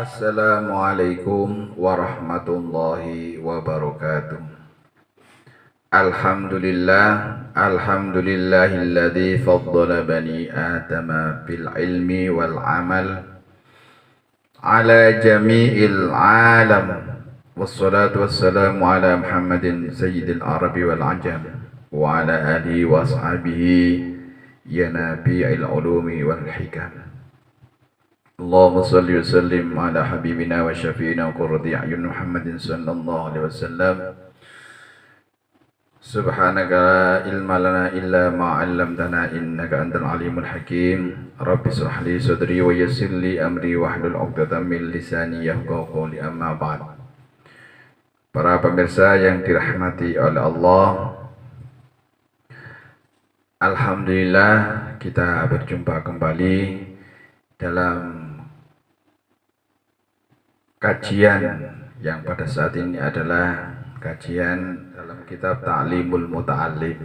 Assalamualaikum warahmatullahi wabarakatuh. Alhamdulillahilladzi faddala bani adama bil ilmi wal amal ala jami'il alam. Wassalatu wassalamu ala Muhammadin sayyidil arabi wal ajam wa ala alihi wa ashabihi ya nabi'il ulumi wal hikam. Allahumma salli wa sallim ala habibina wa syafi'ina wa qurrati a'yun Muhammadin sallallahu alaihi wasallam. Subhanaka la ilma lana illa ma 'allamtana innaka antal alimul hakim. Rabbi shrah li sadri wa yassir li amri wahlul 'uqdatam min lisani yafqahu qawli, amma ba'd. Para pemirsa yang dirahmati oleh Allah, alhamdulillah kita berjumpa kembali dalam kajian yang pada saat ini adalah kajian dalam kitab Ta'limul Muta'allim.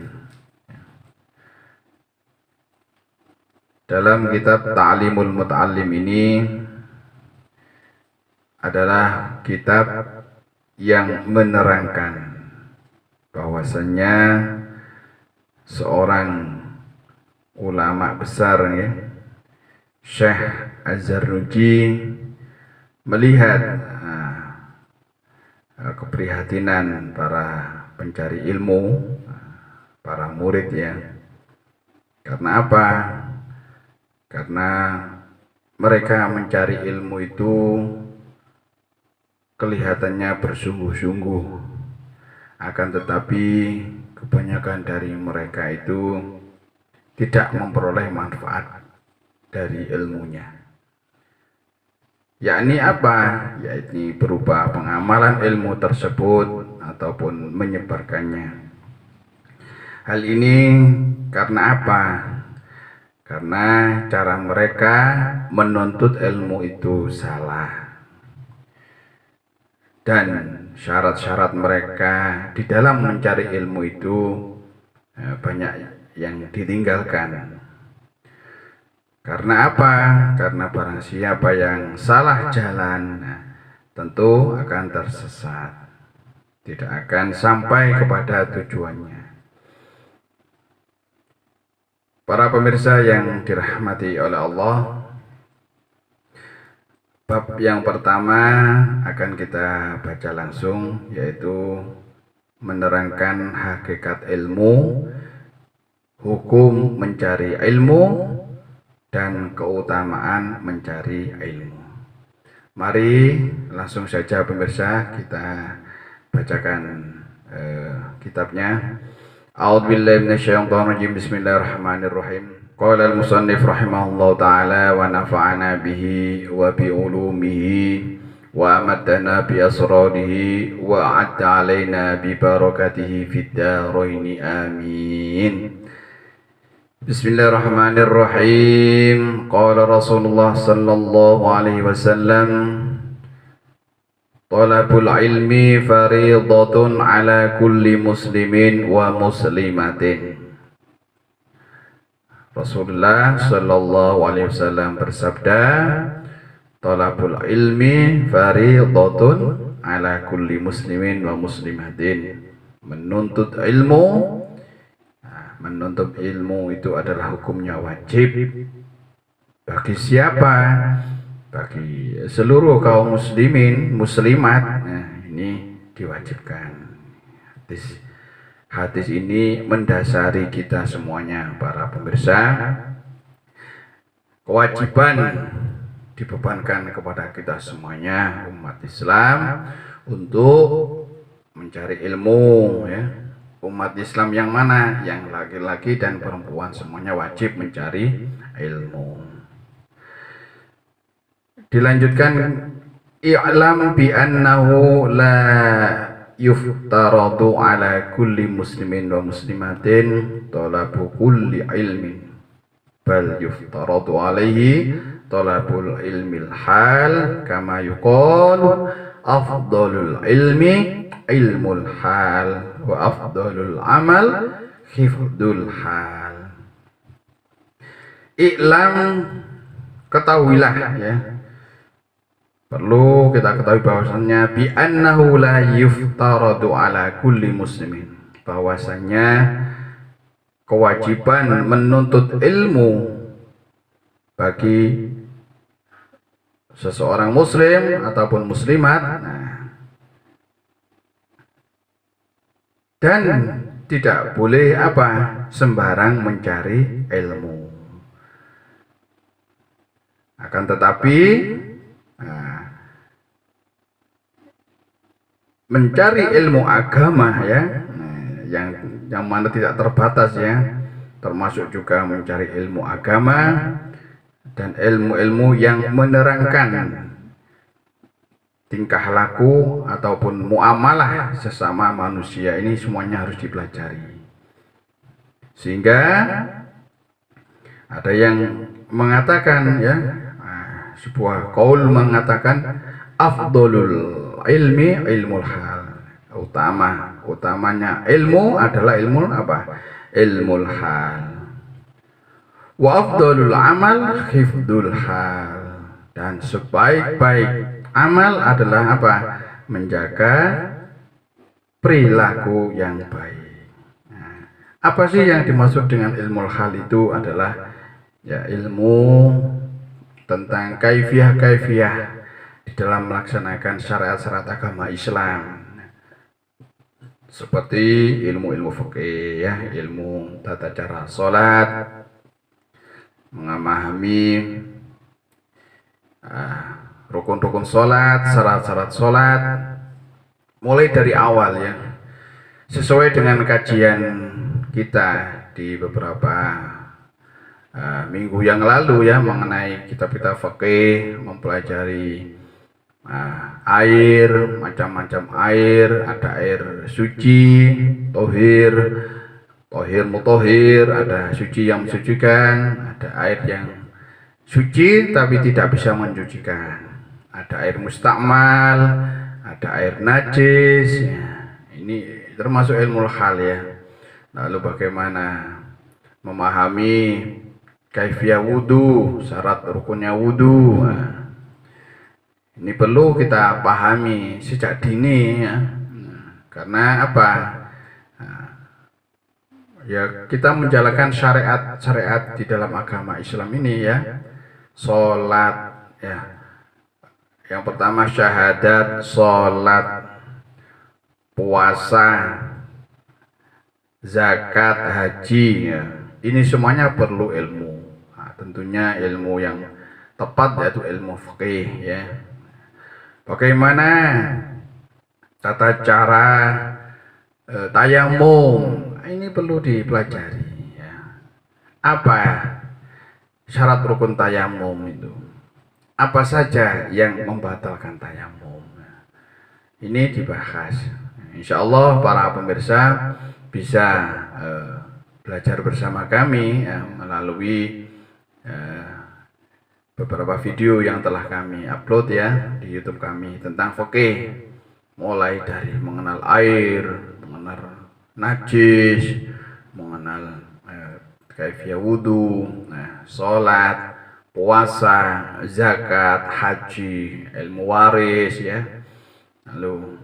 Dalam kitab Ta'limul Muta'allim ini adalah kitab yang menerangkan bahwasannya seorang ulama besar, ya, Syekh Az-Zarnuji, melihat keprihatinan para pencari ilmu, para murid, ya. Karena apa? Karena mereka mencari ilmu itu kelihatannya bersungguh-sungguh, akan tetapi kebanyakan dari mereka itu tidak memperoleh manfaat dari ilmunya. Yakni apa? Yakni berupa pengamalan ilmu tersebut ataupun menyebarkannya. Hal ini karena apa? Karena cara mereka menuntut ilmu itu salah, dan syarat-syarat mereka di dalam mencari ilmu itu banyak yang ditinggalkan. Karena apa? Karena barang siapa yang salah jalan, tentu akan tersesat, tidak akan sampai kepada tujuannya. Para pemirsa yang dirahmati oleh Allah, bab yang pertama akan kita baca langsung, yaitu menerangkan hakikat ilmu, hukum mencari ilmu, dan keutamaan mencari ilmu. Mari langsung saja pemirsa kita bacakan kitabnya. A'udzubillahi minasyaitonirrajim. Bismillahirrahmanirrahim. Qala al-musannif rahimahullahu ta'ala wa nafa'ana bihi wa bi ulumihi wa amadana bi asrarihi wa a'adda alaina bi barakatihi fid daraini amin. Bismillahirrahmanirrahim. Qala Rasulullah sallallahu alaihi wasallam, talabul ilmi fariidatun ala kulli muslimin wa muslimatin. Rasulullah sallallahu alaihi wasallam bersabda, talabul ilmi fariidatun ala kulli muslimin wa muslimatin. Menuntut ilmu itu adalah hukumnya wajib bagi siapa? Bagi seluruh kaum muslimin, muslimat. Ini diwajibkan. Hadis ini mendasari kita semuanya, para pemirsa. Kewajiban dibebankan kepada kita semuanya, umat Islam, untuk mencari ilmu, ya. Umat Islam yang mana? Yang laki-laki dan perempuan semuanya wajib mencari ilmu. Dilanjutkan, i'lam bi annahu la yuftaradu ala kulli muslimin wa muslimatin talabu kulli ilmin, bal yuftaradu alaihi talabul ilmil hal, kama yuqalu afdalul ilmi ilmul hal wa afdalul amal hifdul hal. I'lam, ketahuilah, ya, Perlu kita ketahui bahwasannya bi annahu la yuftaradu ala kulli muslimin, bahwasanya kewajiban menuntut ilmu bagi seseorang muslim ataupun muslimat, dan tidak boleh sembarang mencari ilmu. Akan tetapi mencari ilmu agama yang mana tidak terbatas termasuk juga mencari ilmu agama dan ilmu-ilmu yang menerangkan tingkah laku ataupun muamalah sesama manusia, ini semuanya harus dipelajari. Sehingga ada yang mengatakan sebuah qaul mengatakan afdolul ilmi ilmul hal, utamanya ilmu adalah ilmu ilmul hal, wa afdolul amal hifdul hal, dan sebaik-baik amal adalah menjaga perilaku yang baik. Apa sih yang dimaksud dengan ilmul hal? Itu adalah ilmu tentang kaifiah di dalam melaksanakan syariat-syariat agama Islam, seperti ilmu-ilmu fikih ilmu tata cara sholat, memahami rukun-rukun sholat, syarat-syarat sholat, mulai dari awal sesuai dengan kajian kita di beberapa minggu yang lalu mengenai kitab-kitab fikih, mempelajari air, macam-macam air, ada air suci, tohir, mutohir, ada suci yang mensucikan, ada air yang suci tapi tidak bisa mensucikan, ada air mustakmal, ada air najis. Ini termasuk ilmu hal Lalu bagaimana memahami kaifiah wudu, syarat rukunnya wudu. Ini perlu kita pahami sejak dini karena kita menjalankan syariat di dalam agama Islam ini sholat yang pertama syahadat, sholat, puasa, zakat, haji ini semuanya perlu ilmu. Tentunya ilmu yang tepat yaitu ilmu fikih Bagaimana tata cara tayamum, ini perlu dipelajari Apa syarat rukun tayamum itu? Apa saja yang membatalkan tayamum? Ini dibahas. Insya Allah para pemirsa bisa belajar bersama kami melalui beberapa video yang telah kami upload di YouTube kami tentang fikih, mulai dari mengenal air, mengenal najis, mengenal kaifiah wudu, sholat, puasa, zakat, haji, ilmu waris lalu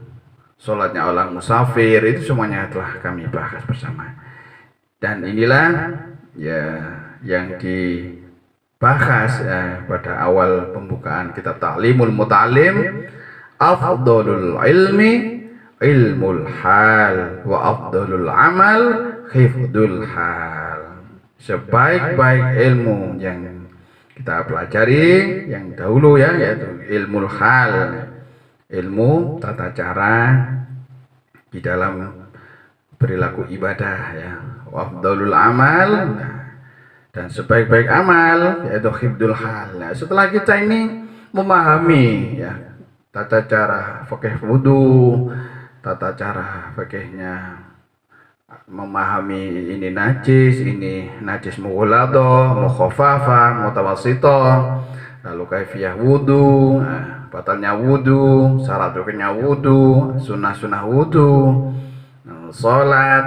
sholatnya orang musafir, itu semuanya telah kami bahas bersama. Dan inilah yang dibahas pada awal pembukaan kitab Ta'limul Muta'allim, afdalul ilmi ilmul hal wa afdalul amal hifdul hal. Sebaik-baik ilmu yang kita pelajari yang dahulu yaitu ilmul hal, ilmu tata cara di dalam perilaku ibadah wa afdalul amal, dan sebaik-baik amal yaitu hifdul hal. Setelah kita ini memahami tata cara fikih wudu, tata cara fikihnya memahami ini najis mughalladah, mukhaffafa, mutawassithah, lalu kaifiah wudu, batalnya wudu, syarat rukunnya wudu, sunnah wudu, sholat,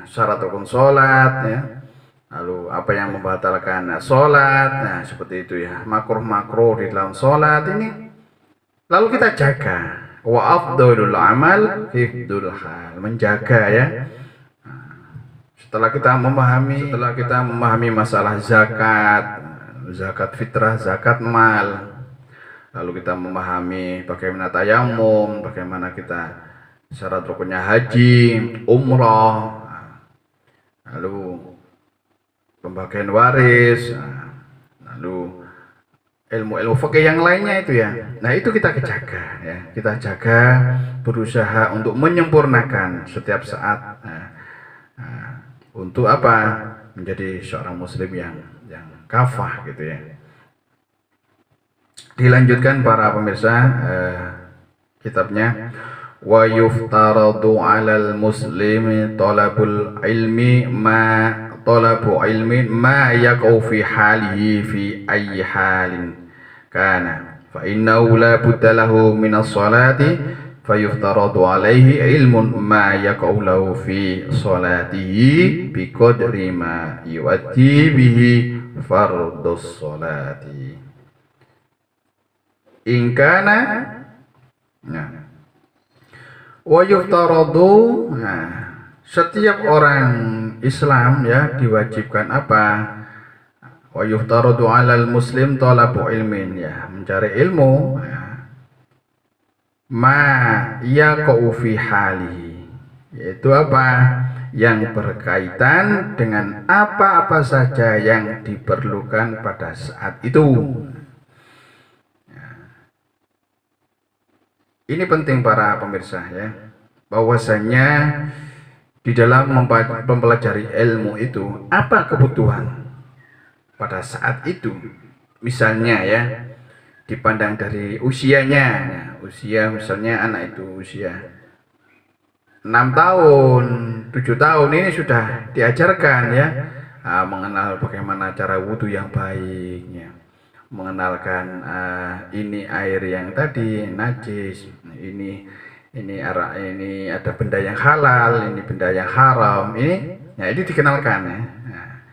syarat rukun sholat lalu apa yang membatalkan sholat, seperti itu makruh di dalam sholat ini lalu kita jaga. Wa afdhalul amal hifdzul hal, menjaga ya. Setelah kita memahami masalah zakat fitrah, zakat mal, lalu kita memahami bagaimana tayamum, bagaimana kita syarat rukunnya haji, umrah, lalu pembagian waris, lalu ilmu-ilmu fikih yang lainnya itu ya. Nah, itu kita jaga ya. Kita jaga, berusaha untuk menyempurnakan setiap saat. Untuk apa? Menjadi seorang muslim yang kafah gitu ya. Dilanjutkan para pemirsa kitabnya, wa yuftaradu 'alal muslimi talabul ilmi talabu ilmin ma yaqau fi halihi fi ayyi halin kana fa innahu la budda lahu min as-salati fayuftaradu alaihi ilmun ma yaqau lahu fi salatihi bi qadri ma yuaddi bihi fardhus salati in kana wa yuftaradu. Setiap orang Islam ya diwajibkan apa? Wa yuftaradu 'alal muslim talabu ilmin, ya, mencari ilmu ya. Ma yaqau fi halihi, yaitu apa? Yang berkaitan dengan apa-apa saja yang diperlukan pada saat itu. Ini penting para pemirsa ya, bahwasanya di dalam mempelajari ilmu itu apa kebutuhan pada saat itu. Misalnya ya, dipandang dari usianya ya, usia misalnya anak itu usia 6 tahun 7 tahun ini sudah diajarkan ya, mengenal bagaimana cara wudhu yang baik ya, mengenalkan ini air yang tadi najis, ini ada benda yang halal, ini benda yang haram, ini ya, ini dikenalkan ya. Nah,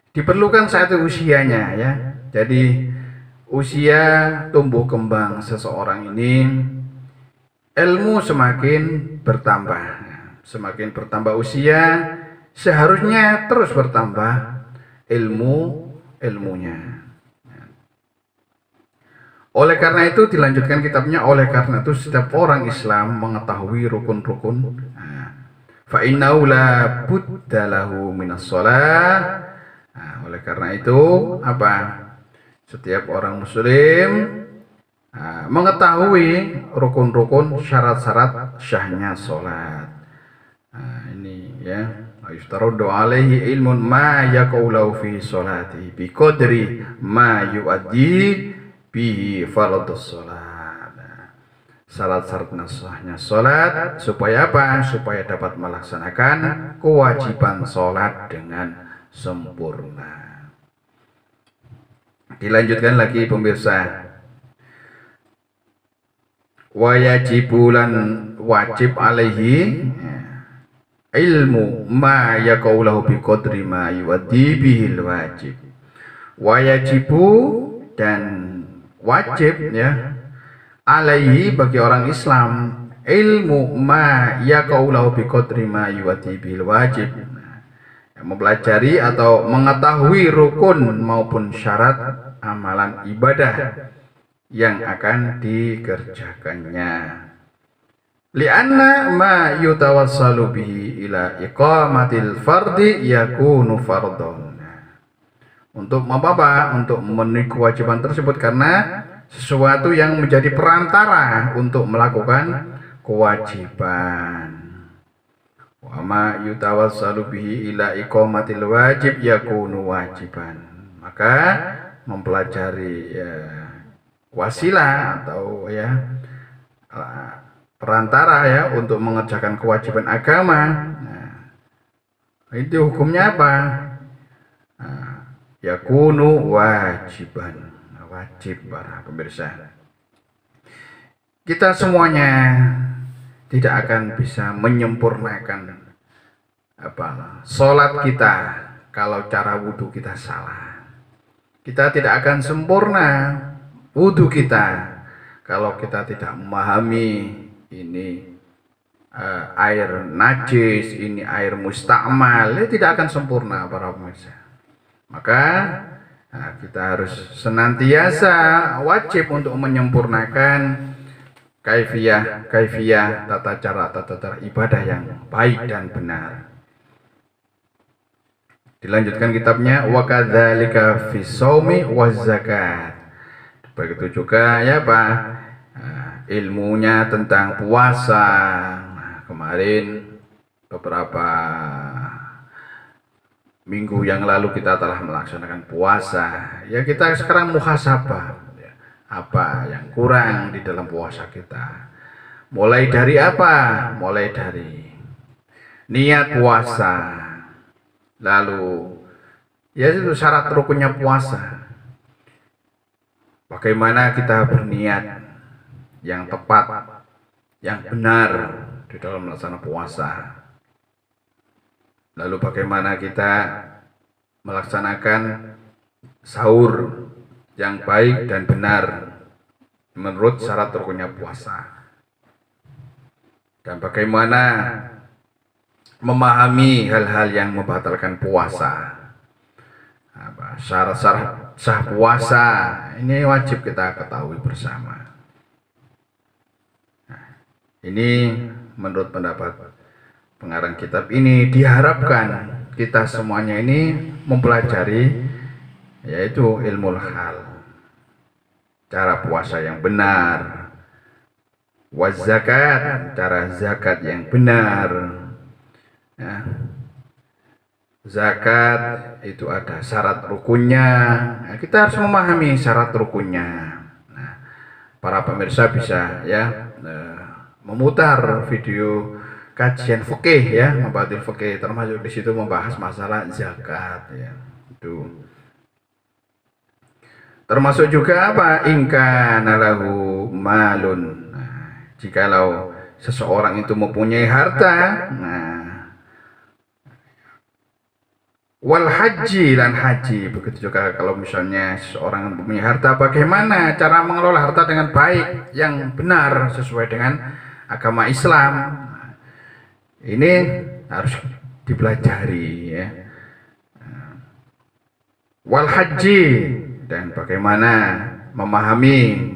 diperlukan saat usianya ya. Jadi usia tumbuh kembang seseorang ini, ilmu semakin bertambah. Semakin bertambah usia, seharusnya terus bertambah ilmunya. Oleh karena itu dilanjutkan kitabnya, oleh karena itu setiap orang Islam mengetahui rukun-rukun. Fa innahu la budda lahu minas shalah. Oleh karena itu apa? Setiap orang muslim mengetahui rukun-rukun, syarat-syarat syahnya salat. Ini ya, yuftaradu alaihi ilmun ma yaqulu fi sholati bi qadri ma yuaddi bihi fardhus shalat. Syarat-syarat sahnya salat supaya apa? Supaya dapat melaksanakan kewajiban salat dengan sempurna. Dilanjutkan lagi pemirsa, wa yajibulan wajib alaihi ilmu ma yaqulu bi qadri ma yuaddi bihil wajib. Wa yajibu, dan wajib ya, alaihi bagi orang Islam, ilmu ma yaqulu bi qadri ma yuaddi bihil wajib, mempelajari atau mengetahui rukun maupun syarat amalan ibadah yang akan dikerjakannya. Lianna ma yutawassalu bihi ila iqamatil fardi yakunu fardhon. Untuk apa? Untuk memenuhi kewajiban tersebut, karena sesuatu yang menjadi perantara untuk melakukan kewajiban. Wa ma yutawassalu bihi ila iqamatil wajib yakunu wajiban. Maka mempelajari ya, wasilah atau ya perantara ya untuk mengerjakan kewajiban agama. Nah, itu hukumnya apa? Yakunu wajiban, wajib para pemirsa. Kita semuanya tidak akan bisa menyempurnakan sholat kita kalau cara wudhu kita salah. Kita tidak akan sempurna wudhu kita Kalau kita tidak memahami ini air najis, ini air mustakmal, ini tidak akan sempurna para pemirsa. Maka kita harus senantiasa wajib untuk menyempurnakan kaifiyah tata cara ibadah yang baik dan benar. Dilanjutkan kitabnya, wa kadzalika fi shaumi waz zakat. Begitu juga ya Pak, ilmunya tentang puasa. Kemarin beberapa minggu yang lalu kita telah melaksanakan puasa. Ya kita sekarang muhasabah. Apa yang kurang di dalam puasa kita? Mulai dari apa? Mulai dari niat puasa. Lalu ya itu syarat rukunnya puasa. Bagaimana kita berniat yang tepat, yang benar di dalam melaksanakan puasa. Lalu bagaimana kita melaksanakan sahur yang baik dan benar menurut syarat rukunnya puasa. Dan bagaimana memahami hal-hal yang membatalkan puasa. Syarat-syarat sah puasa ini wajib kita ketahui bersama. Ini menurut pendapat pengarang kitab ini diharapkan kita semuanya ini mempelajari yaitu ilmu hal, cara puasa yang benar, zakat, cara zakat yang benar. Ya. Zakat itu ada syarat rukunnya. Nah, kita harus memahami syarat rukunnya. Nah, para pemirsa bisa ya memutar video kajian fikih ya, membahas fikih, termasuk di situ membahas masalah zakat ya. Itu. Termasuk juga apa? Ingka nalahu malun. Nah, jikalau seseorang itu mempunyai harta, wal haji dan haji, begitu juga kalau misalnya seseorang mempunyai harta, bagaimana cara mengelola harta dengan baik, yang benar sesuai dengan agama Islam. Ini harus dipelajari ya. Wal haji, dan bagaimana memahami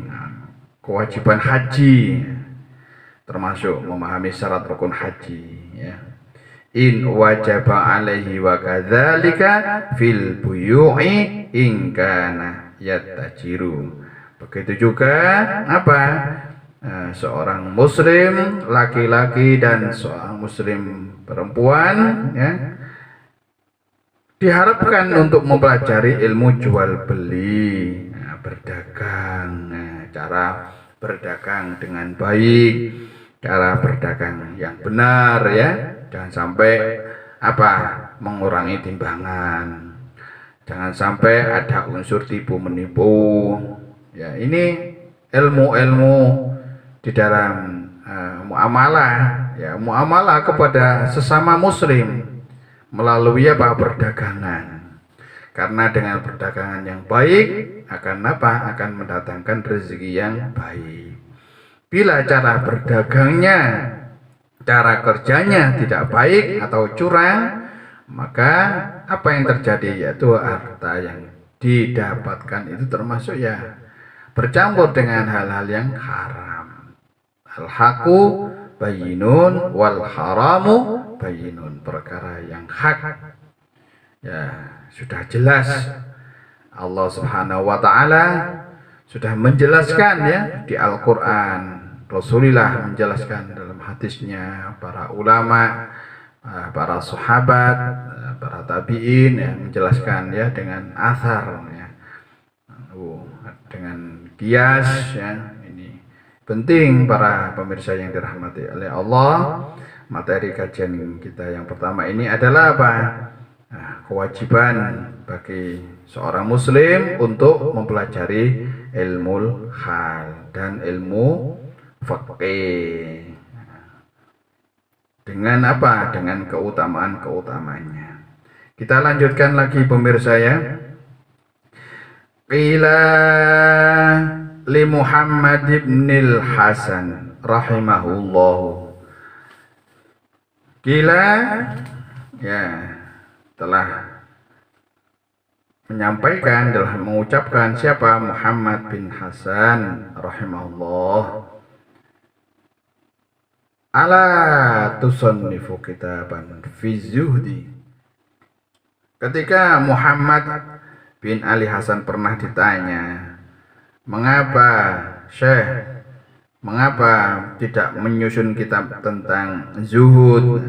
kewajiban haji, termasuk memahami syarat rukun haji ya. In wajaba alaihi wa kadzalika fil buyu'i in kana yattajiru. Begitu juga apa? Seorang muslim laki-laki dan seorang muslim perempuan ya, diharapkan untuk mempelajari ilmu jual beli, berdagang, cara berdagang dengan baik, cara berdagang yang benar ya. Jangan sampai apa? Mengurangi timbangan. Jangan sampai ada unsur tipu menipu. Ya, ini ilmu-ilmu di dalam muamalah ya, muamalah kepada sesama muslim melalui apa? Perdagangan. Karena dengan perdagangan yang baik akan apa? Akan mendatangkan rezeki yang baik. Bila cara berdagangnya, cara kerjanya tidak baik atau curang, maka apa yang terjadi? Yaitu harta yang didapatkan itu termasuk ya bercampur dengan hal-hal yang haram. Al-haqqu bayyinun wal haramu bayyinun. Perkara yang hak ya sudah jelas. Allah Subhanahu wa taala sudah menjelaskan ya di Al-Qur'an. Rasulullah menjelaskan dalam hadisnya, para ulama, para sahabat, para tabi'in ya, menjelaskan ya dengan athar ya. Dengan kias ya. Ini penting para pemirsa yang dirahmati oleh Allah. Materi kajian kita yang pertama ini adalah apa? Kewajiban bagi seorang muslim untuk mempelajari ilmu hal dan ilmu fikih. Dengan apa? Dengan keutamaan-keutamanya. Kita lanjutkan lagi pemirsa ya. Qila li Muhammad ibnil Hasan rahimahullahu. Kila ya telah menyampaikan, telah mengucapkan siapa Muhammad bin Hasan rahimahullah, ala tusannifu kitaban fi zuhdi. Ketika Muhammad bin Ali Hasan pernah ditanya, mengapa Syekh, mengapa tidak menyusun kitab tentang zuhud?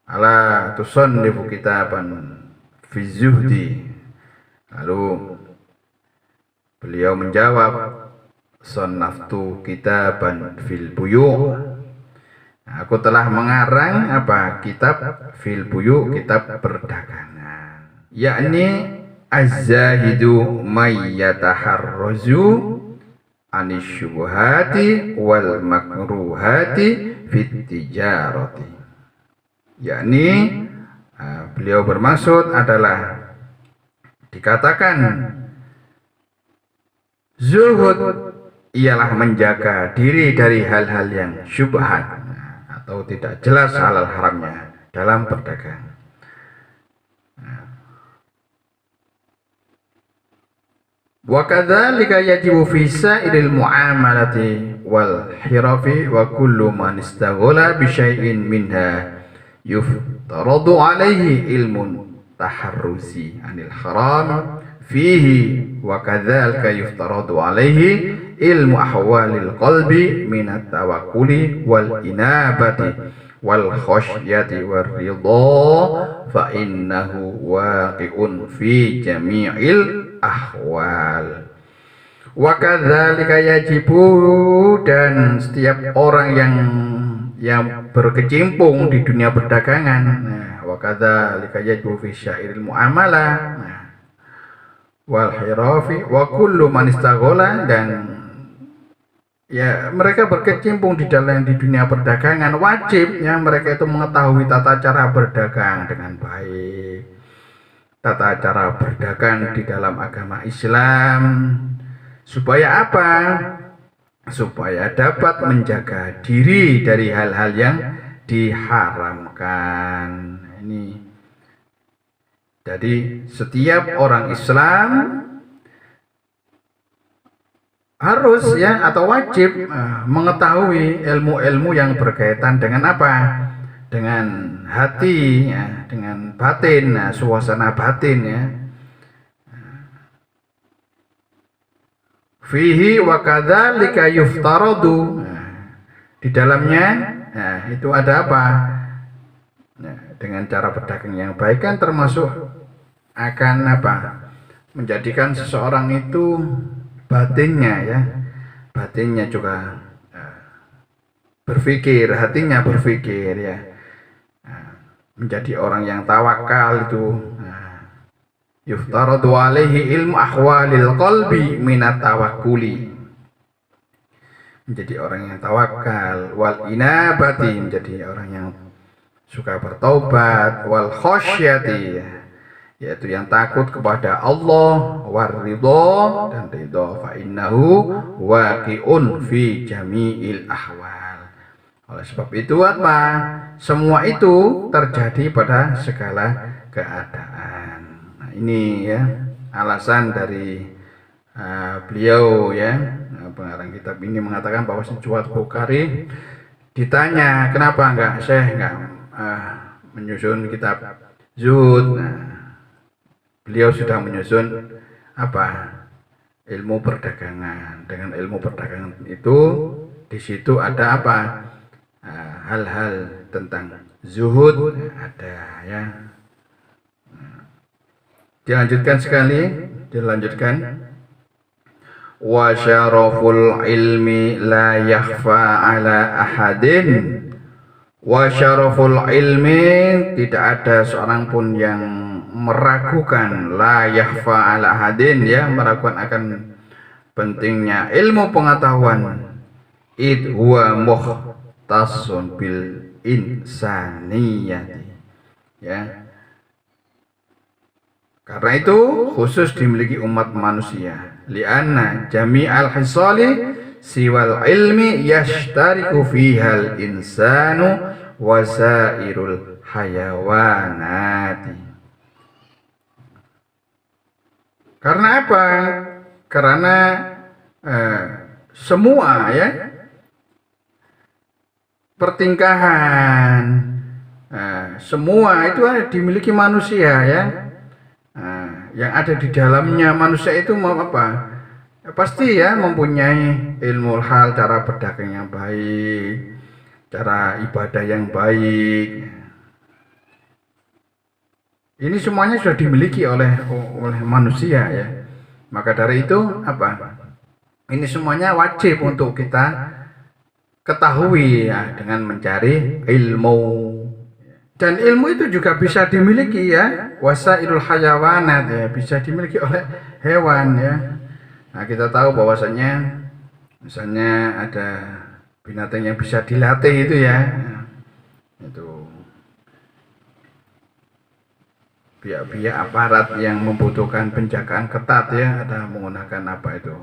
Ala tusannifu kitaban fi zuhdi. Lalu beliau menjawab, sannaftu kitaban fil buyu'. Aku telah mengarang apa? Kitab fil buyu', kitab perdagangan. Yakni az-zahidu may yataharrazu anis syubhati wal makruhati fit tijarati. Yakni beliau bermaksud adalah dikatakan zuhud ialah menjaga diri dari hal-hal yang syubhat atau tidak jelas halal haramnya dalam berdagang. Wa kadzalika yajibu fi sa'iril muamalati wal hirafi wa kullu man istaghala bi syai'in minha yuftaradu alaihi ilmun taharruzi anil haram fihi wa kadzalika yuftaradu alaihi ilmu ahwalil qalbi minat tawakkuli wal inabati wal khasyati war ridha fa innahu waqi'un fi jami'il ahwal. Wa kadzalika yajibu, dan setiap orang yang berkecimpung di dunia perdagangan, wa kadzalika yajibu fi syairil muamalah wal hirafi wa kullu man istaghala, dan ya mereka berkecimpung di dunia perdagangan, wajib ya mereka itu mengetahui tata cara berdagang dengan baik, tata cara berdagang di dalam agama Islam, supaya apa? Supaya dapat menjaga diri dari hal-hal yang diharamkan. Ini jadi setiap orang Islam harus ya atau wajib mengetahui ilmu-ilmu yang berkaitan dengan apa? Dengan hati ya, dengan batin, suasana batin ya. Fihi wa kadzalika yuftaradu. Di dalamnya itu ada apa? Dengan cara berdagang yang baik kan termasuk akan apa? Menjadikan seseorang itu batinnya ya, batinnya juga berpikir, hatinya berpikir ya, menjadi orang yang tawakal itu. Yuftaradu alaihi ilmu ahwalil qalbi minat tawakkuli, menjadi orang yang tawakal, wal inabati, menjadi orang yang suka bertaubat, wal khasyati, yaitu yang takut kepada Allah, war ridha, dan ridha, fa innahu waqi'un fi jami'il ahwal. Oleh sebab itu apa? Semua itu terjadi pada segala keadaan. Nah, ini ya alasan dari beliau ya, pengarang kitab ini mengatakan bahwa Suat Bukhari ditanya kenapa Syekh enggak menyusun kitab zuhud. Beliau sudah menyusun apa? Ilmu perdagangan. Dengan ilmu perdagangan itu di situ ada apa? Hal-hal tentang zuhud ada ya. Dilanjutkan sekali, dilanjutkan. Wa syaraful ilmi la yakhfa ala ahadin. Wa syaraful ilmi, tidak ada seorang pun yang meragukan, la yakhfa ala ahadin ya, meragukan akan pentingnya ilmu pengetahuan. Id huwa mukhtassun bil insaniyati ya. Karena itu khusus dimiliki umat manusia. li'anna jami'al hisali siwal ilmi yashtariku fihal insanu wasairul hayawanati. Karena apa? Karena semua ya pertingkahan semua itu dimiliki manusia ya. Yang ada di dalamnya manusia itu mau apa? Ya, pasti ya mempunyai ilmu hal, cara berdagang yang baik, cara ibadah yang baik. Ini semuanya sudah dimiliki oleh manusia ya. Maka dari itu apa? Ini semuanya wajib untuk kita ketahui ya, dengan mencari ilmu. Dan ilmu itu juga bisa dimiliki ya, wasailul hayawanat ya, bisa dimiliki oleh hewan ya. Nah, kita tahu bahwasanya misalnya ada binatang yang bisa dilatih itu ya. Itu pihak-pihak aparat yang membutuhkan penjagaan ketat ya, ada menggunakan apa itu?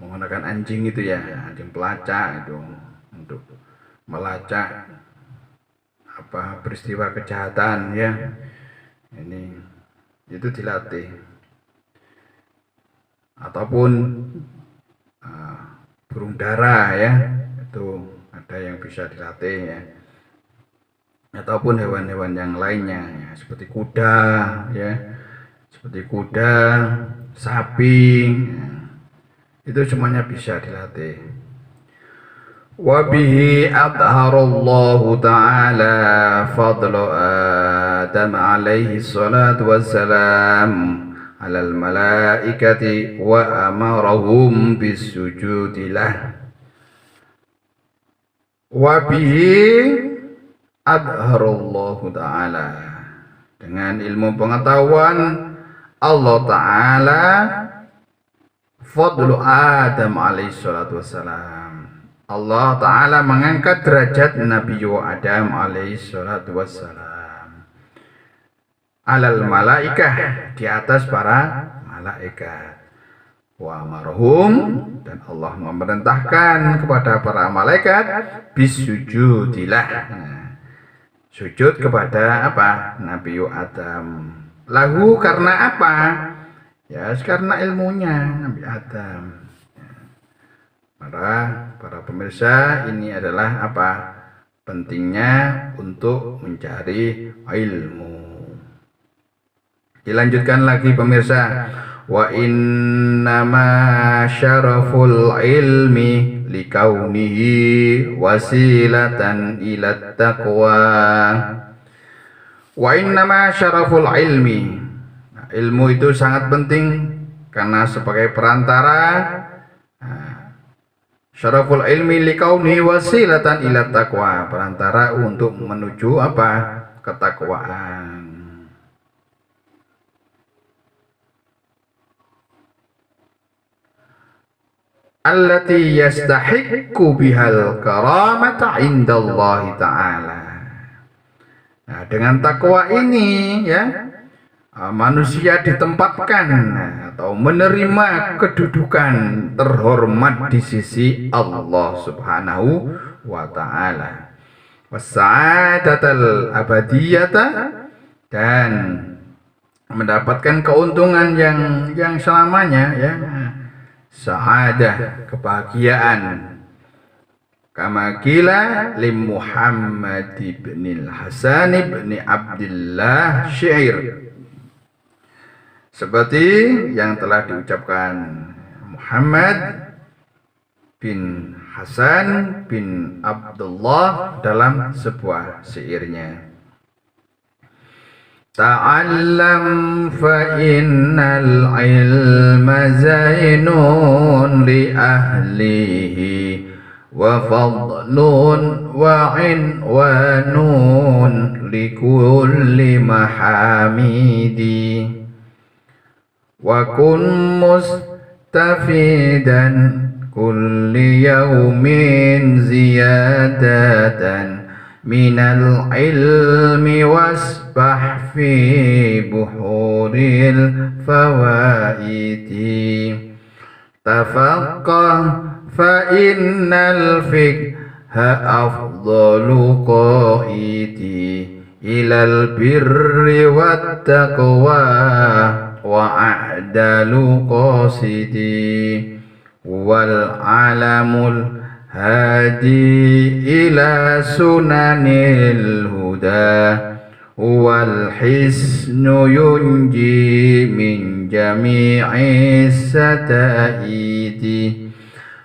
Menggunakan anjing itu ya, anjing pelacak itu untuk melacak apa peristiwa kejahatan ya. Ini itu dilatih. Ataupun burung dara ya, itu ada yang bisa dilatih ya. Ataupun hewan-hewan yang lainnya ya, seperti kuda ya, sapi ya. Itu semuanya bisa dilatih. Wa bihi adharallahu ta'ala fadlu Adam alaihi salatu wassalam alal malaikati wa amarahum bisujudi lah. Wa bihi adharallahu ta'ala, dengan ilmu pengetahuan Allah ta'ala fadlu Adam alaihi salatu wassalam, Allah ta'ala mengangkat derajat Nabi Adam alaihi salatu wassalam alal malaikah, di atas para malaikat, wa amarhum, dan Allah memerintahkan kepada para malaikat bisujudilah, sujud kepada apa? Nabi Adam. Lahu, karena apa? Ya, karena ilmunya Nabi Adam. Para pemirsa, ini adalah apa? Pentingnya untuk mencari ilmu. Dilanjutkan lagi pemirsa. Wa innama syaraful ilmi likaunihi wasilatan ila taqwa. Wa innama syaraful ilmi, ilmu itu sangat penting karena sebagai perantara. Syaraful ilmi likaunihi wasilatan ila taqwa, perantara untuk menuju apa? Ketakwaan. Allati yastahiqqu bihal karamata indallahi ta'ala. Nah, dengan takwa ini ya, manusia ditempatkan atau menerima kedudukan terhormat di sisi Allah Subhanahu wa ta'ala, wasa'adatal abadiyata, dan mendapatkan keuntungan yang selamanya ya, sa'adah, kebahagiaan. Kama qila li Muhammad ibn al-Hasan ibn Abdullah Syair, seperti yang telah diucapkan Muhammad bin Hasan bin Abdullah dalam sebuah syairnya. Ta'allam fa innal ilma zainun li ahlihi wa fadlun wa inwanun li kulli mahamidi. Wa kun mustafidan kulli yawmin ziyadatan minal ilmi wasbah fi buhuril fawaidi. Tafaqqah fa innal fiqha afdalu qaidi ilal birri wat taqwa wa a'dalu qasidi wal alamul hadi ila sunanil huda wal hisnu yunji min jami'is sataidi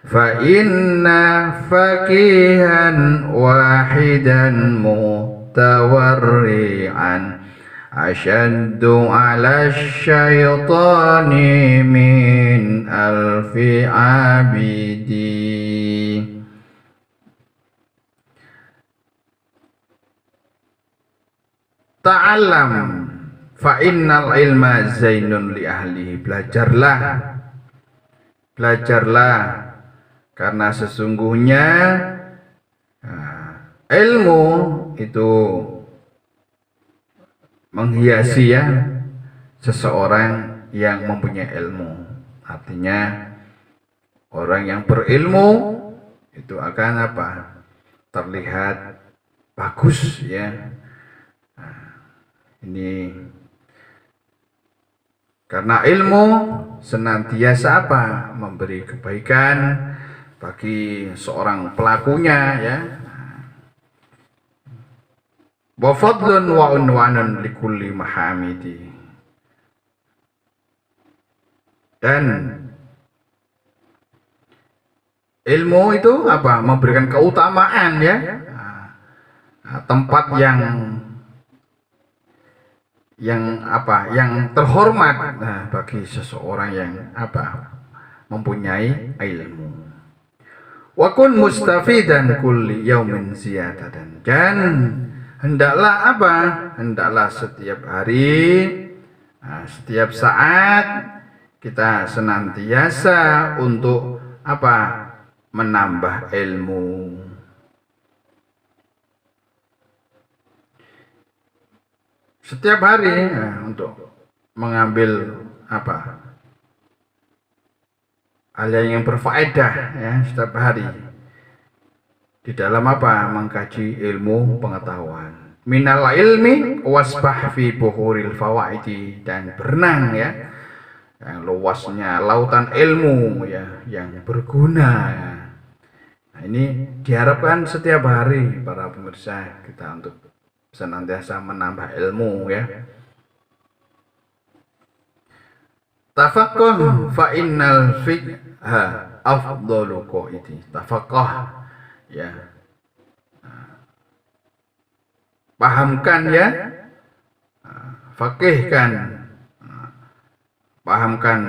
fa inna faqihan wahidan mutawarri'an asyaddu ala syaitani min alfi abidi. Ta'allam fa innal ilma zainun li ahlihi. Belajarlah karena sesungguhnya ilmu itu menghiasi ya seseorang yang mempunyai ilmu. Artinya orang yang berilmu itu akan apa? Terlihat bagus ya. Ini karena ilmu senantiasa apa? Memberi kebaikan bagi seorang pelakunya ya. Wa fadlun wa unwanun likulli mahamidi. Dan ilmu itu apa? Memberikan keutamaan ya. Tempat yang apa? Yang terhormat bagi seseorang yang apa? Mempunyai ilmu. Wa kun mustafidan kulli yaumin ziyadatan. Dan hendaklah apa? Hendaklah setiap hari, setiap saat kita senantiasa untuk apa? Menambah ilmu. Setiap hari untuk mengambil apa? Hal yang berfaedah ya setiap hari. Di dalam apa? Mengkaji ilmu pengetahuan. Minal ilmi wasbah fi buhuril fawaidi, dan berenang ya yang luasnya lautan ilmu ya yang berguna. Nah, ini diharapkan setiap hari para pemirsa kita untuk senantiasa menambah ilmu ya. Tafaqqah fa innal fiqha afdalu qaidi. Tafaqqah ya, pahamkan ya, fakihkan, pahamkan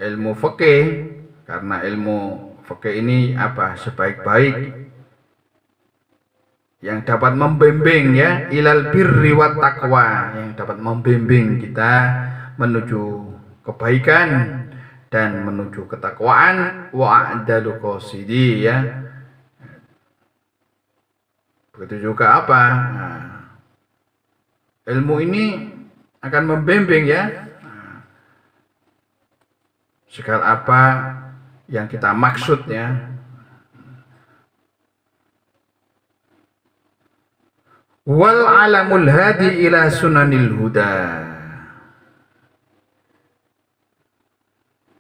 ilmu fikih, karena ilmu fikih ini apa? Sebaik-baik yang dapat membimbing ya ilal birri wat taqwa, yang dapat membimbing kita menuju kebaikan dan menuju ketakwaan, wa a'dalu qasidi ya. Begitu juga apa? Ilmu ini akan membimbing ya segala apa yang kita maksud ya. Wal alamul hadi ila sunanil huda.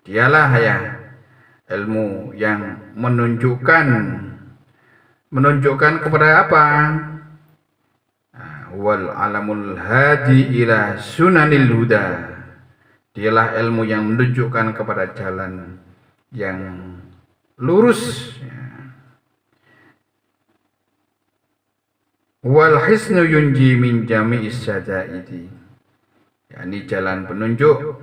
Dialah ya ilmu yang menunjukkan kepada apa? Wal alamul hadi ila sunanil huda. Dialah ilmu yang menunjukkan kepada jalan yang lurus ya. Wal hisnu yunji min jami'is sadaidi. Ya, ini jalan penunjuk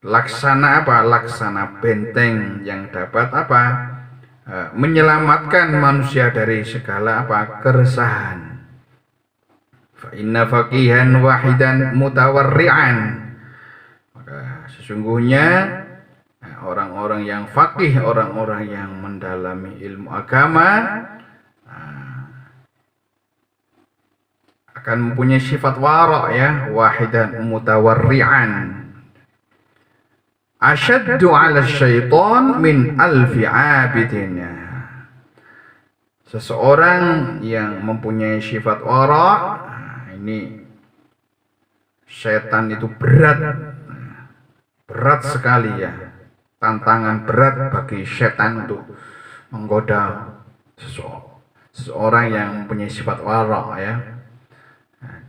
laksana apa? Laksana benteng yang dapat apa? Menyelamatkan manusia dari segala apa? Keresahan. Fa inna faqihan wahidan mutawarri'an. Maka sesungguhnya orang-orang yang faqih, orang-orang yang mendalami ilmu agama akan mempunyai sifat wara ya, wahidan mutawarri'an. Asyaddu 'ala syaitan min alfi 'abidin. Seseorang yang mempunyai sifat wara, ini setan itu berat sekali ya. Tantangan berat bagi setan untuk menggoda seseorang yang mempunyai sifat wara ya.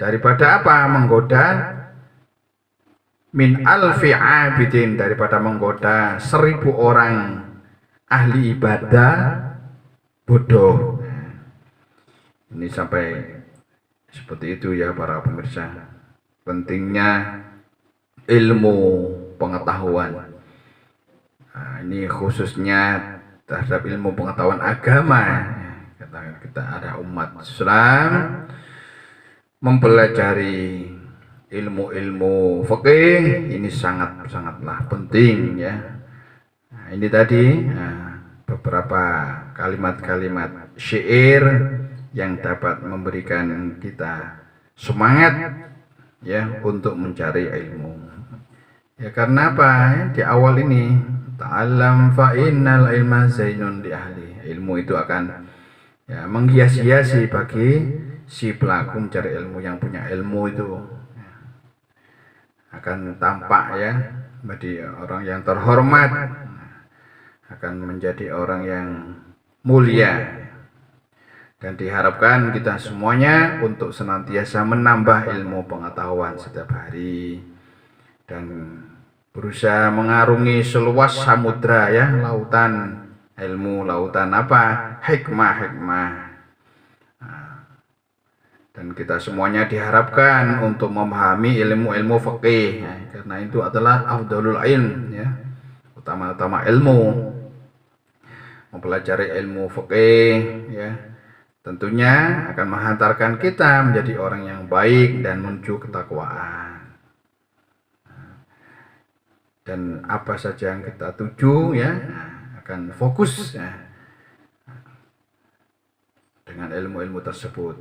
Daripada apa? Menggoda min alfi abidin, daripada menggoda 1000 orang ahli ibadah bodoh. Ini sampai seperti itu ya para pemirsa. Pentingnya ilmu pengetahuan. Nah, ini khususnya terhadap ilmu pengetahuan agama. Kita ada umat Islam mempelajari ilmu-ilmu fikih, ini sangatlah penting ya. Nah, ini tadi beberapa kalimat-kalimat syair yang dapat memberikan kita semangat ya untuk mencari ilmu. Ya karena apa? Di awal ini ta'allam fa innal ilma zainun li ahli. Ilmu itu akan ya menghias-hiasi bagi si pelaku mencari ilmu. Yang punya ilmu itu ya, akan tampak ya menjadi orang yang terhormat, akan menjadi orang yang mulia. Dan diharapkan kita semuanya untuk senantiasa menambah ilmu pengetahuan setiap hari dan berusaha mengarungi seluas samudra ya, lautan ilmu, lautan apa? Hikmah. Dan kita semuanya diharapkan untuk memahami ilmu-ilmu fikih ya, karena itu adalah afdalul ilm ya, utama-utama ilmu. Mempelajari ilmu fikih ya tentunya akan menghantarkan kita menjadi orang yang baik dan menuju ketakwaan. Dan apa saja yang kita tuju ya akan fokus ya dengan ilmu-ilmu tersebut.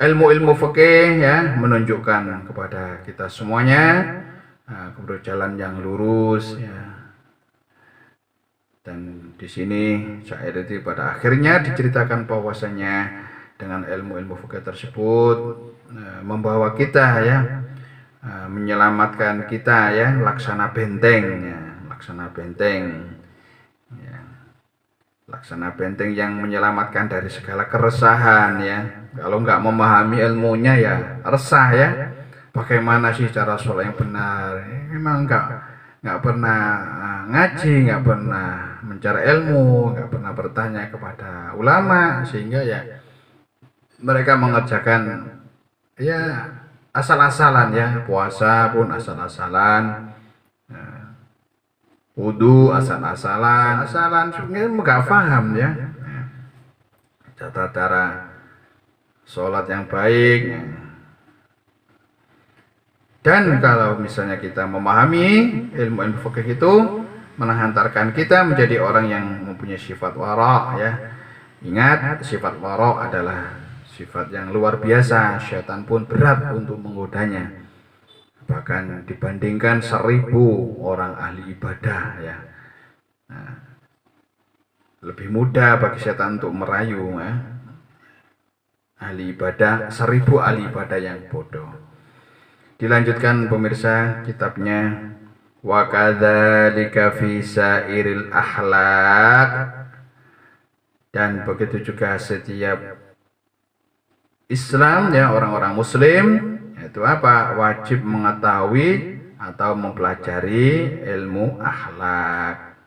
Ilmu-ilmu fikih ya menunjukkan kepada kita semuanya kepada jalan yang lurus ya. Dan di sini syair itu pada akhirnya diceritakan bahwasanya dengan ilmu-ilmu fikih tersebut membawa kita ya, menyelamatkan kita ya, laksana benteng ya, laksana benteng yang menyelamatkan dari segala keresahan ya. Kalau nggak memahami ilmunya ya resah ya. Bagaimana sih cara sholat yang benar? Memang nggak pernah ngaji, nggak pernah mencari ilmu, nggak pernah bertanya kepada ulama, sehingga ya mereka mengerjakan ya asal-asalan ya, puasa pun asal-asalan, wudu asal-asalan, sebenarnya nggak paham ya cara sholat yang baik. Dan kalau misalnya kita memahami ilmu-ilmu fikih itu menghantarkan kita menjadi orang yang mempunyai sifat wara ya. Ingat, sifat wara adalah sifat yang luar biasa, syaitan pun berat untuk menggodanya. Bahkan dibandingkan 1000 orang ahli ibadah ya. Nah, lebih mudah bagi syaitan untuk merayu ya. Ahli ibadah 1000 ahli ibadah yang bodoh. Dilanjutkan pemirsa kitabnya, wa kadzalika fi sairil akhlaq, dan begitu juga setiap Islam ya, orang-orang muslim yaitu apa? Wajib mengetahui atau mempelajari ilmu akhlak.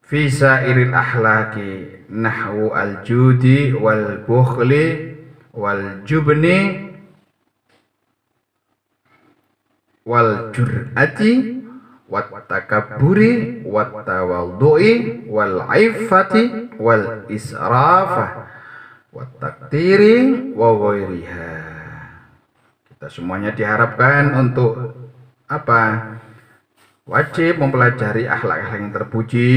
Fi sairil akhlaqi nahwu al-judi wal bukhli wal jubni wal jur'ati wat takabburi wat tawaddu'i wal iffati wal israfa wat taktiri wa ghairiha. Kita semuanya diharapkan untuk apa? Wajib mempelajari akhlak-akhlak yang terpuji,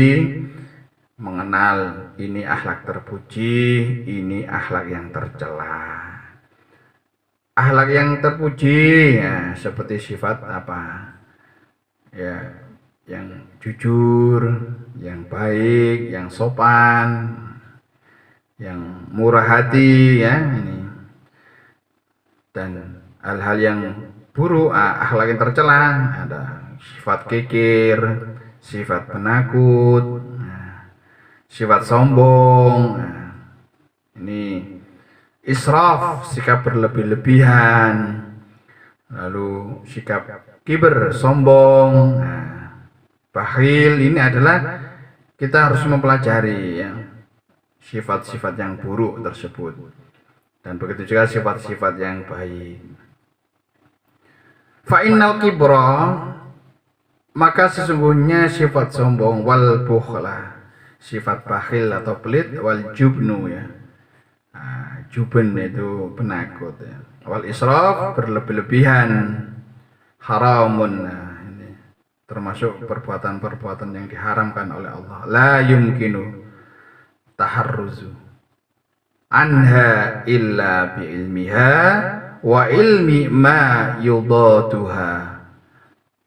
mengenal ini akhlak terpuji, ini akhlak yang tercela. Akhlak yang terpuji ya seperti sifat apa? Ya, yang jujur, yang baik, yang sopan, yang murah hati ya ini. Dan hal-hal yang buruk, akhlak yang tercela ada sifat kikir, sifat penakut, sifat sombong. Ini israf, sikap berlebih-lebihan, lalu sikap kiber, sombong, bakhil. Ini adalah kita harus mempelajari ya, sifat-sifat yang buruk tersebut, dan begitu juga sifat-sifat yang baik. Fa'innal kibra, maka sesungguhnya sifat sombong, wal bukhla, sifat bakhil atau pelit, wal jubnu ya, juben itu penakut ya, wal israf, berlebih-lebihan, haramun. Ini termasuk perbuatan-perbuatan yang diharamkan oleh Allah. La yumkinu taharruzu anha illa bi ilmiha wa ilmi ma yudaduha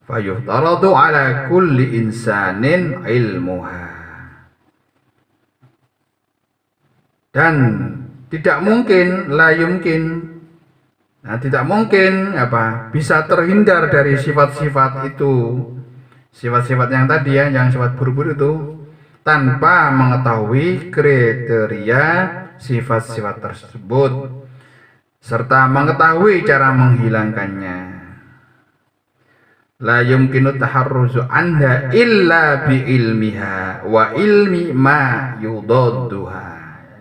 fayuhtaradu ala kulli insanin ilmuha. Dan tidak mungkin, la yumkin, tidak mungkin bisa terhindar dari sifat-sifat itu, sifat-sifat yang tadi ya, yang sifat buruk-buruk itu, tanpa mengetahui kriteria sifat-sifat tersebut serta mengetahui cara menghilangkannya. La yumkinu taharruzu anha illa bi ilmiha wa ilmi ma yudadduha.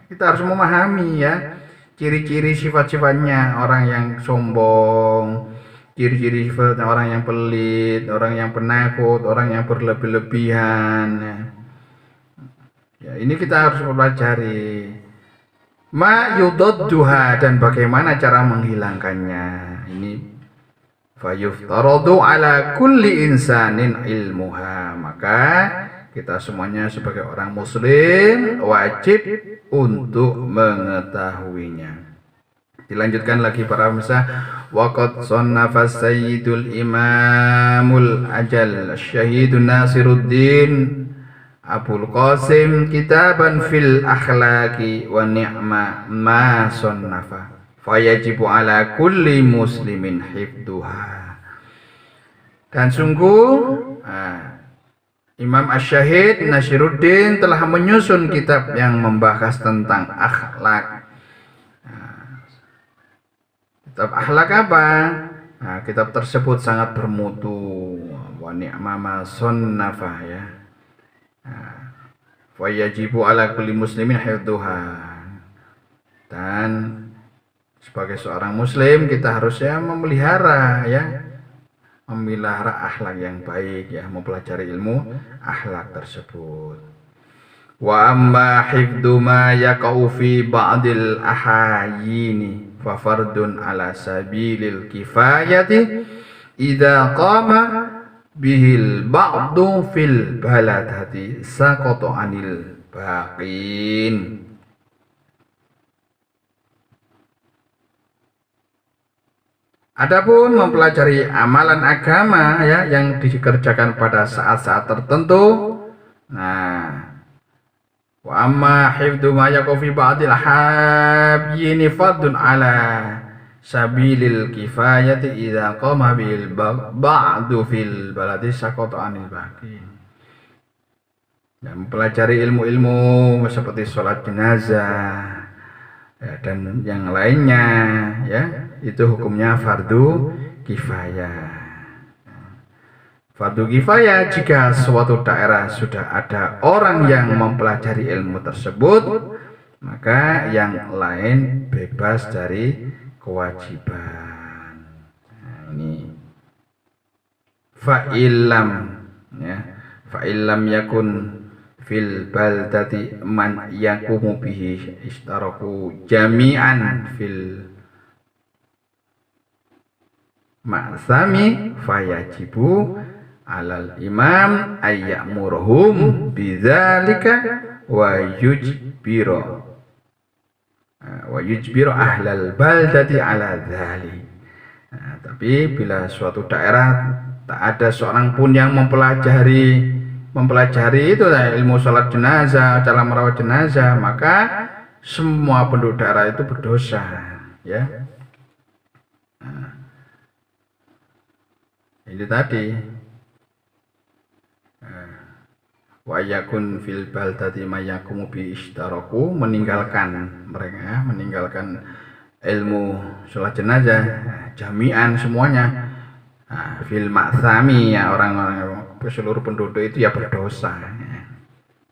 Kita harus memahami ya ciri-ciri sifat-sifatnya orang yang sombong, ciri-ciri sifatnya orang yang pelit, orang yang penakut, orang yang berlebih-lebihan. Ya, ini kita harus mempelajari ma yudadduha dan bagaimana cara menghilangkannya. Ini fayuftaradu ala kulli insanin ilmuha, maka kita semuanya sebagai orang muslim wajib untuk mengetahuinya. Dilanjutkan lagi para pemirsa, waqad sannafa sayyidul imamul ajal syahidun Nasiruddin Abul Qasim kitaban fil akhlaqi wa ni'ma ma sannafa fayajibu ala kulli muslimin hifduha. Dan sungguh Imam Asy-Syahid Nasiruddin telah menyusun kitab yang membahas tentang akhlak. Kitab akhlak apa? Kitab tersebut sangat bermutu. Wa ni'ma ma sannafa ya. Wa yajibu ala kulli muslimin hifdhuha. Dan sebagai seorang muslim kita harusnya memelihara ya, memelihara akhlak yang baik ya, mempelajari ilmu akhlak tersebut. Wa amma hifdzu ma yaqau fi ba'dil ahayini fa fardun ala sabilil kifayati idza qama bihil ba'du fil baladati saqata anil baqin. Adapun mempelajari amalan agama ya yang dikerjakan pada saat-saat tertentu. Wa amma hifdzu ma yaqau fi ba'dil habyini fardun ala sabilil kifayati idza qama bil ba'du fil baladi saqata anil baqi. Mempelajari ilmu-ilmu seperti sholat jenazah ya, dan yang lainnya ya, itu hukumnya fardu kifayah. Fardu kifayah jika suatu daerah sudah ada orang yang mempelajari ilmu tersebut, maka yang lain bebas dari kewajiban. Ini fa'ilam ya, fa'ilam yakun fil baldati man yaqumu bihi istaraku jami'an fil ma'sami fayajibu alal imam ayyamurhum bidzalika wa yujbiru ahlal baldati ala dzalik. Tapi bila suatu daerah tak ada seorang pun yang mempelajari itu ilmu sholat jenazah, cara merawat jenazah, maka semua penduduk daerah itu berdosa, ya. Ini tadi wa yakun fil baldati mayakumu bi ishtaraku, meninggalkan ilmu sholat jenazah jami'an semuanya. Fil ma'thami, ya, orang-orang seluruh penduduk itu ya berdosa.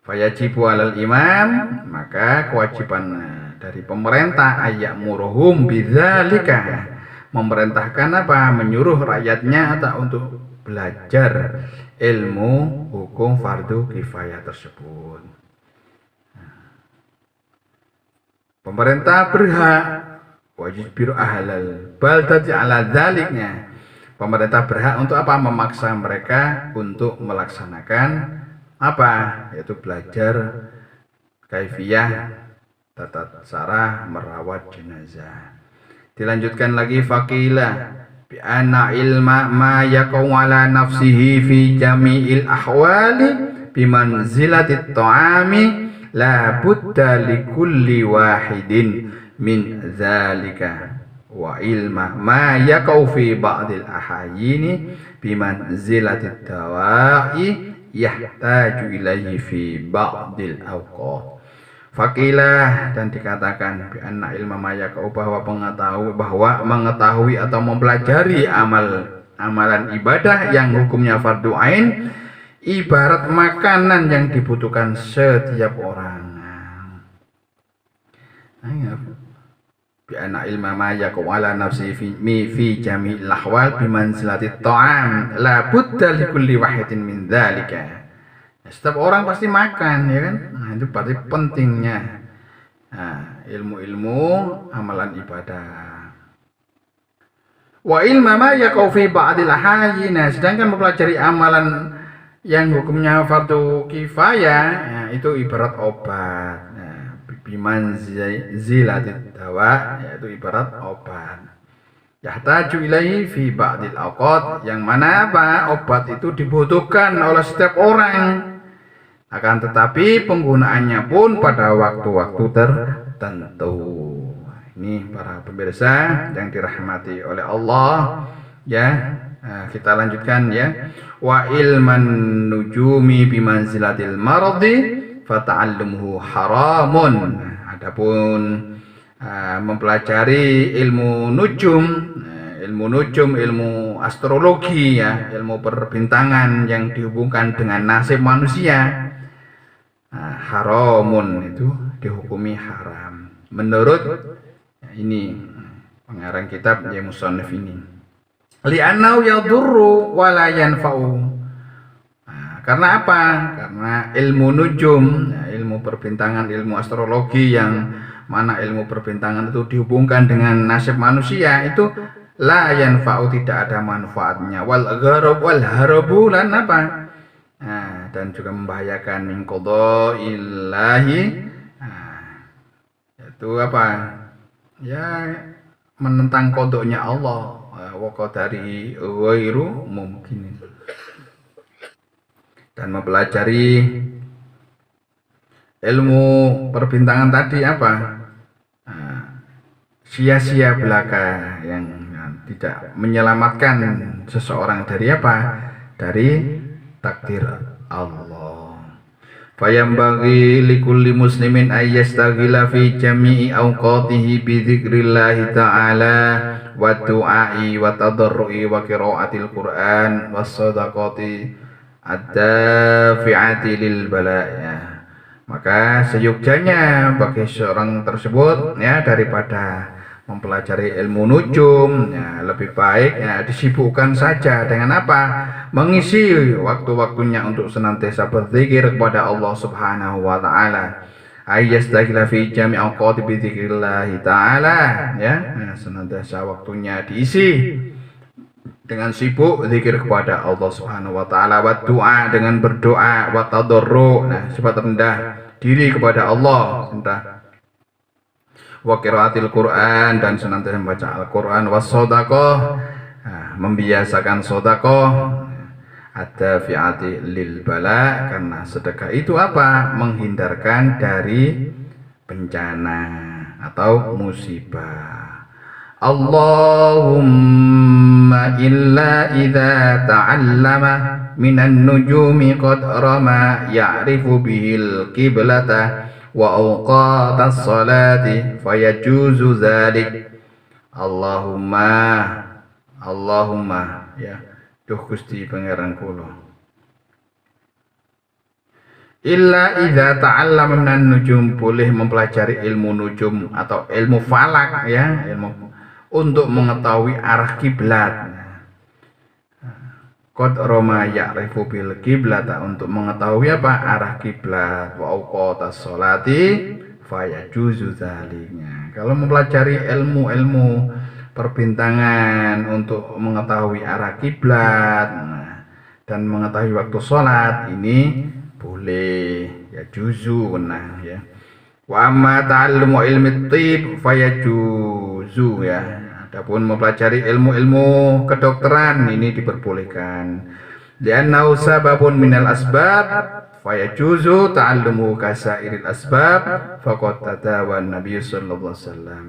Fayajibu alal imam, maka kewajiban dari pemerintah ayyamurhum bidzalika, memerintahkan apa? Menyuruh rakyatnya atau untuk belajar ilmu hukum fardu kifayah tersebut. Pemerintah berhak wajib biru ahlal baldati ala dzaliknya. Pemerintah berhak untuk apa? Memaksa mereka untuk melaksanakan apa? Yaitu belajar kaifiyah tata cara merawat jenazah. Dilanjutkan lagi, faqila bi anna ilma ma yaqau ala nafsihi fi jami'il ahwali bi manzilatit ta'ami la budda li kulli wahidin min zalika wa ilma ma yaqau fi ba'dil ahayini bi manzilatit dawa'i yahtaju ilaihi fi ba'dil awqat. Fakilah, dan dikatakan bi anna ilma ma yaqau, bahwa mengetahui atau mempelajari amalan ibadah yang hukumnya fardu ain ibarat makanan yang dibutuhkan setiap orang. Bi anna ilma ma yaqau ala nafsi fi jami'il ahwal bi manzilati ta'am la budda li kulli wahidin min dzalika. Setiap orang pasti makan, ya kan? Nah, itu berarti pentingnya ilmu-ilmu amalan ibadah. Wa ilma ma yaqau fi ba'dil ahayyin, sedangkan mempelajari amalan yang hukumnya fardu kifayah, itu ibarat obat. Bimanzilatit dawa, yaitu ibarat obat. Yahtaju ilaihi fi ba'dil awqat, yang mana apa? Obat itu dibutuhkan oleh setiap orang. Akan tetapi penggunaannya pun pada waktu-waktu tertentu. Ini para pemirsa yang dirahmati oleh Allah, ya. Kita lanjutkan, ya. Wa ilman nujumi bimanzilatil mardi fata'allumuhu haramun. Adapun mempelajari ilmu nujum, ilmu astrologi, ya, ilmu perbintangan yang dihubungkan dengan nasib manusia, haramun, itu dihukumi haram menurut ini pengarang kitab ya musannif ini. Li'annau yadurru wa la yanfa'u. Karena apa? Karena ilmu nujum, ilmu perbintangan, ilmu astrologi yang mana ilmu perbintangan itu dihubungkan dengan nasib manusia, itu la yanfa'u, tidak ada manfaatnya. Wal gharab wal harabu, lan apa? Dan juga membahayakan min qadaillahi, itu apa? Ya, menentang kodoknya Allah, wa qadari ghairu mungkin. Dan mempelajari ilmu perbintangan tadi apa? Sia-sia belaka yang tidak menyelamatkan seseorang dari apa? Dari takdir Allah. Fayambaghi likulli muslimin ayyastaghila fi jami'i awqatihi bi dzikrillahi ta'ala wa du'ai wa tadarrui wa qiraatil Qur'an was shadaqati ad-dafi'ati lil balaya. Maka seyogyanya bagi seorang tersebut, ya, daripada mempelajari ilmu nujum, ya, lebih baik, ya, disibukkan saja dengan apa? Mengisi waktu-waktunya untuk senantiasa berzikir kepada Allah Subhanahu wa taala. Ayyastaghila fi jami' awqati bi dzikrillah taala, ya, senantiasa waktunya diisi dengan sibuk zikir kepada Allah Subhanahu wa taala, wa doa dengan berdoa, wa tadarru, nah sifat rendah diri kepada Allah, rendah, wa qiraatil Quran, dan senantiasa membaca Al-Qur'an, wa shadaqah, nah, membiasakan sedekah, ada fi'ati lil bala, karena sedekah itu apa? Menghindarkan dari bencana atau musibah. Allahumma illa idza ta'allama minan nujumi qad rama ya'rifu bihil qiblata wa awqatas salati fayajuzu dzalik. Allahumma ya duh Gusti pangeran kula, illa idza ta'allama minan nujum, boleh mempelajari ilmu nujum atau ilmu falak ya, ilmu untuk mengetahui arah kiblat. Qad rama ya'rifu bil kiblat, untuk mengetahui apa? Arah kiblat. Wa awqatas sholati fayajuzu dzalika. Kalau mempelajari ilmu-ilmu perbintangan untuk mengetahui arah kiblat dan mengetahui waktu sholat, ini boleh ya, juzu nah ya. Wa amma ta'allumu ilmi tib fayajuzu ya. Adapun mempelajari ilmu-ilmu kedokteran ini diperbolehkan. Li'annahu sababun minal asbab fayajuzu ta'allumu kasairil asbab faqad tadawan Nabi sallallahu alaihi wasallam.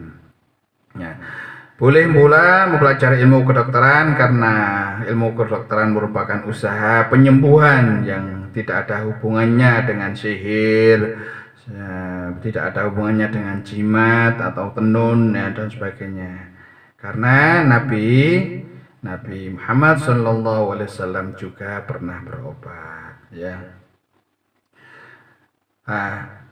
Ya. Boleh pula mempelajari ilmu kedokteran karena ilmu kedokteran merupakan usaha penyembuhan yang tidak ada hubungannya dengan sihir, ya, tidak ada hubungannya dengan jimat atau tenun ya, dan sebagainya. Karena Nabi Muhammad Sallallahu Alaihi Wasallam juga pernah berobat ya.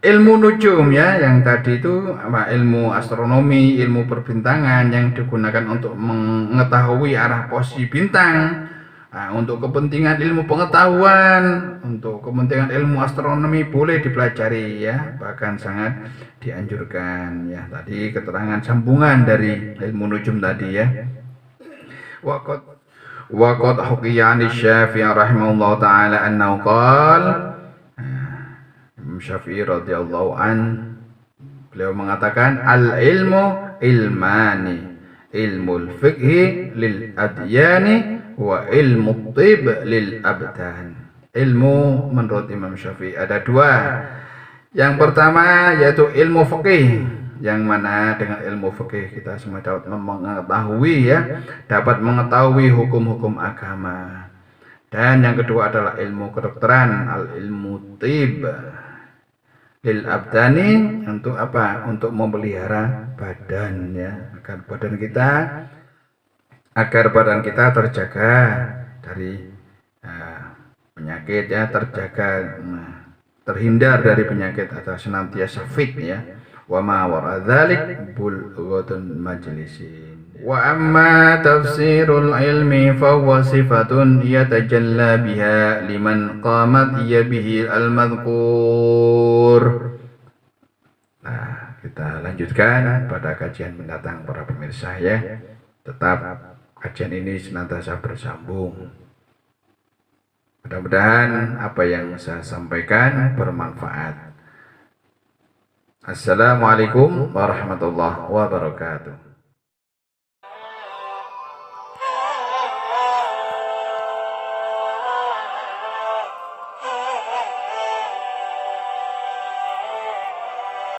Ilmu nujum ya, yang tadi itu ilmu astronomi, ilmu perbintangan yang digunakan untuk mengetahui arah posisi bintang. Untuk kepentingan ilmu pengetahuan, untuk kepentingan ilmu astronomi boleh dipelajari ya, bahkan sangat dianjurkan ya. Tadi keterangan sambungan dari ilmu nujum tadi ya. Waqad huqiyani Syafi'i rahimahullah ta'ala annahu qala, Syafi'i radhiyallahu an, beliau mengatakan al-ilmu ilmani, ilmul fiqhi lil adyani wa ilmu tib lil abdan. Ilmu menurut Imam Syafi'i ada dua. Yang pertama yaitu ilmu fikih, yang mana dengan ilmu fikih kita semua dapat mengetahui ya, dapat mengetahui hukum-hukum agama. Dan yang kedua adalah ilmu kedokteran, al ilmu tib lil abdani, untuk apa? Untuk memelihara badan ya, agar badan kita terjaga dari penyakit ya, terhindar dari penyakit atau senantiasa fit ya. Wa ma wara dzalik bulghatun majlisin. Wa amma tafsirul ilmi fa huwa sifatun yatajalla biha liman qamat ya bihi al-madhkur. Nah, kita lanjutkan pada kajian mendatang para pemirsa ya. Tetap kajian ini senantiasa bersambung. Mudah-mudahan apa yang saya sampaikan bermanfaat. Assalamualaikum warahmatullahi wabarakatuh.